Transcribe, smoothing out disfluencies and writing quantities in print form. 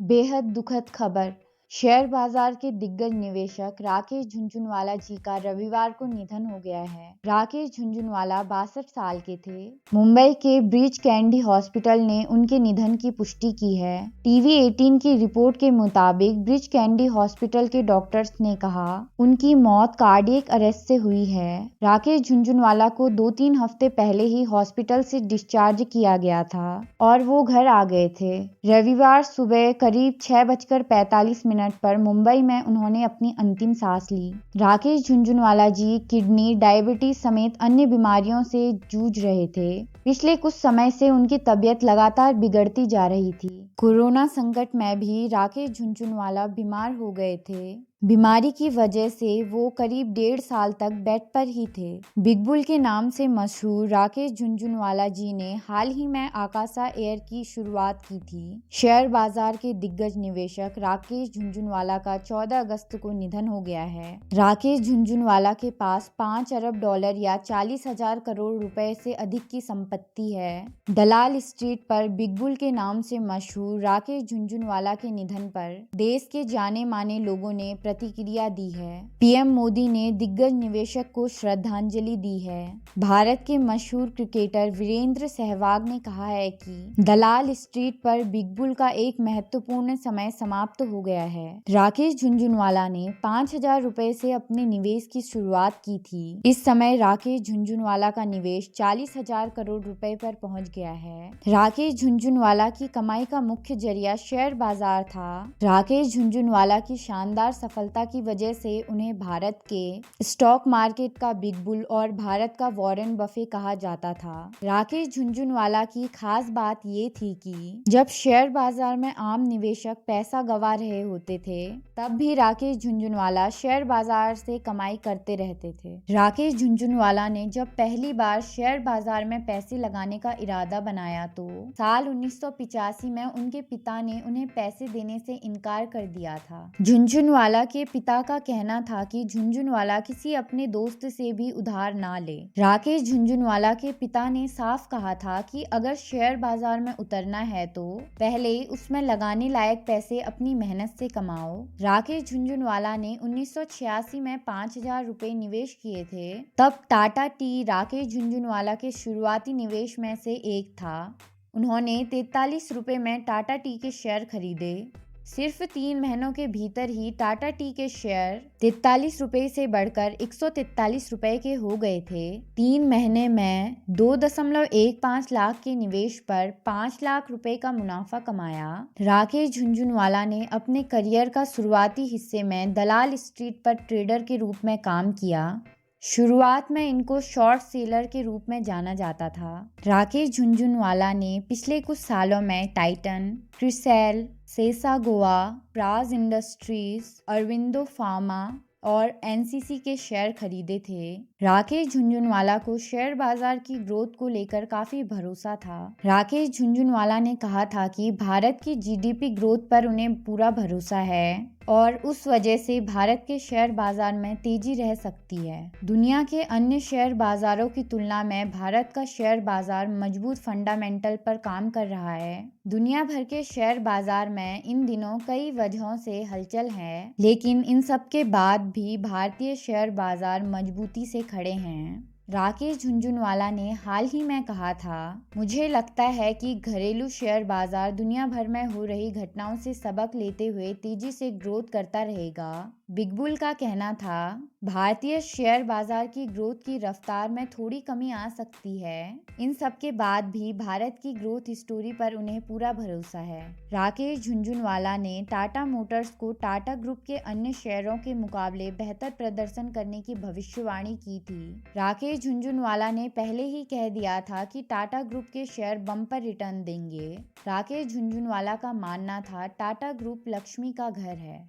बेहद दुखद खबर। शेयर बाजार के दिग्गज निवेशक राकेश झुनझुनवाला जी का रविवार को निधन हो गया है। राकेश झुनझुनवाला 62 साल के थे। मुंबई के ब्रीच कैंडी हॉस्पिटल ने उनके निधन की पुष्टि की है। टीवी 18 की रिपोर्ट के मुताबिक ब्रीच कैंडी हॉस्पिटल के डॉक्टर्स ने कहा उनकी मौत कार्डियक अरेस्ट से हुई है। राकेश झुनझुनवाला को 2-3 हफ्ते पहले ही हॉस्पिटल से डिस्चार्ज किया गया था और वो घर आ गए थे। रविवार सुबह करीब 6:45 पर मुंबई में उन्होंने अपनी अंतिम सांस ली। राकेश झुनझुनवाला जी किडनी, डायबिटीज समेत अन्य बीमारियों से जूझ रहे थे। पिछले कुछ समय से उनकी तबीयत लगातार बिगड़ती जा रही थी। कोरोना संकट में भी राकेश झुनझुनवाला बीमार हो गए थे। बीमारी की वजह से वो करीब 1.5 साल तक बेड पर ही थे। बिग बुल के नाम से मशहूर राकेश झुनझुनवाला जी ने हाल ही में आकाशा एयर की शुरुआत की थी। शेयर बाजार के दिग्गज निवेशक राकेश झुनझुनवाला का 14 अगस्त को निधन हो गया है। राकेश झुनझुनवाला के पास $5 अरब या 40,000 करोड़ रुपए से अधिक की संपत्ति है। दलाल स्ट्रीट पर बिग बुल के नाम से मशहूर राकेश झुनझुनवाला के निधन पर देश के जाने माने लोगों ने प्रतिक्रिया दी है। पीएम मोदी ने दिग्गज निवेशक को श्रद्धांजलि दी है। भारत के मशहूर क्रिकेटर वीरेंद्र सहवाग ने कहा है कि दलाल स्ट्रीट पर बिग बुल का एक महत्वपूर्ण समय समाप्त हो गया है। राकेश झुनझुनवाला ने 5,000 रुपए से अपने निवेश की शुरुआत की थी। इस समय राकेश झुनझुनवाला का निवेश 40,000 करोड़ रुपए पर पहुंच गया है। राकेश झुनझुनवाला की कमाई का मुख्य जरिया शेयर बाजार था। राकेश झुनझुनवाला की शानदार सफलता की वजह से उन्हें भारत के स्टॉक मार्केट का बिग बुल और भारत का वॉरेन बफे कहा जाता था। राकेश झुनझुनवाला की खास बात ये थी कि जब शेयर बाजार में आम निवेशक पैसा गंवा रहे होते थे, तब भी राकेश झुनझुनवाला शेयर बाजार से कमाई करते रहते थे। राकेश झुनझुनवाला ने जब पहली बार शेयर बाजार में पैसे लगाने का इरादा बनाया तो साल 1985 में उनके पिता ने उन्हें पैसे देने से इनकार कर दिया था। झुनझुनवाला के पिता का कहना था कि झुनझुनवाला किसी अपने दोस्त से भी उधार ना ले। राकेश झुनझुनवाला के पिता ने साफ कहा था कि अगर शेयर बाजार में उतरना है तो पहले उसमें लगाने लायक पैसे अपनी मेहनत से कमाओ। राकेश झुनझुनवाला ने 1986 में 5,000 रुपए निवेश किए थे। तब टाटा टी राकेश झुनझुनवाला के शुरुआती निवेश में से एक था। उन्होंने 43 रुपए में टाटा टी के शेयर खरीदे। सिर्फ 3 महीनों के भीतर ही टाटा टी के शेयर 43 रुपए से बढ़कर 143 रुपए के हो गए थे। 3 महीने में 2.15 लाख के निवेश पर 5 लाख रुपए का मुनाफा कमाया। राकेश झुनझुनवाला ने अपने करियर का शुरुआती हिस्से में दलाल स्ट्रीट पर ट्रेडर के रूप में काम किया। शुरुआत में इनको शॉर्ट सेलर के रूप में जाना जाता था। राकेश झुनझुनवाला ने पिछले कुछ सालों में Titan, Crisil, सेसागोआ, Praj industries, Aurobindo pharma और एनसीसी के शेयर खरीदे थे। राकेश झुनझुनवाला को शेयर बाजार की ग्रोथ को लेकर काफी भरोसा था। राकेश झुनझुनवाला ने कहा था कि भारत की जीडीपी ग्रोथ पर उन्हें पूरा भरोसा है और उस वजह से भारत के शेयर बाजार में तेजी रह सकती है। दुनिया के अन्य शेयर बाजारों की तुलना में भारत का शेयर बाजार मजबूत फंडामेंटल पर काम कर रहा है। दुनिया भर के शेयर बाजार में इन दिनों कई वजहों से हलचल है, लेकिन इन सब के बाद भी भारतीय शेयर बाजार मजबूती से खड़े हैं। राकेश झुनझुनवाला ने हाल ही में कहा था, मुझे लगता है कि घरेलू शेयर बाजार दुनिया भर में हो रही घटनाओं से सबक लेते हुए तेजी से ग्रोथ करता रहेगा। बिग बुल का कहना था, भारतीय शेयर बाजार की ग्रोथ की रफ्तार में थोड़ी कमी आ सकती है। इन सब के बाद भी भारत की ग्रोथ स्टोरी पर उन्हें पूरा भरोसा है। राकेश झुनझुनवाला ने टाटा मोटर्स को टाटा ग्रुप के अन्य शेयरों के मुकाबले बेहतर प्रदर्शन करने की भविष्यवाणी की थी। राकेश झुनझुनवाला ने पहले ही कह दिया था कि टाटा ग्रुप के शेयर बम्पर रिटर्न देंगे। राकेश झुनझुनवाला का मानना था, टाटा ग्रुप लक्ष्मी का घर है।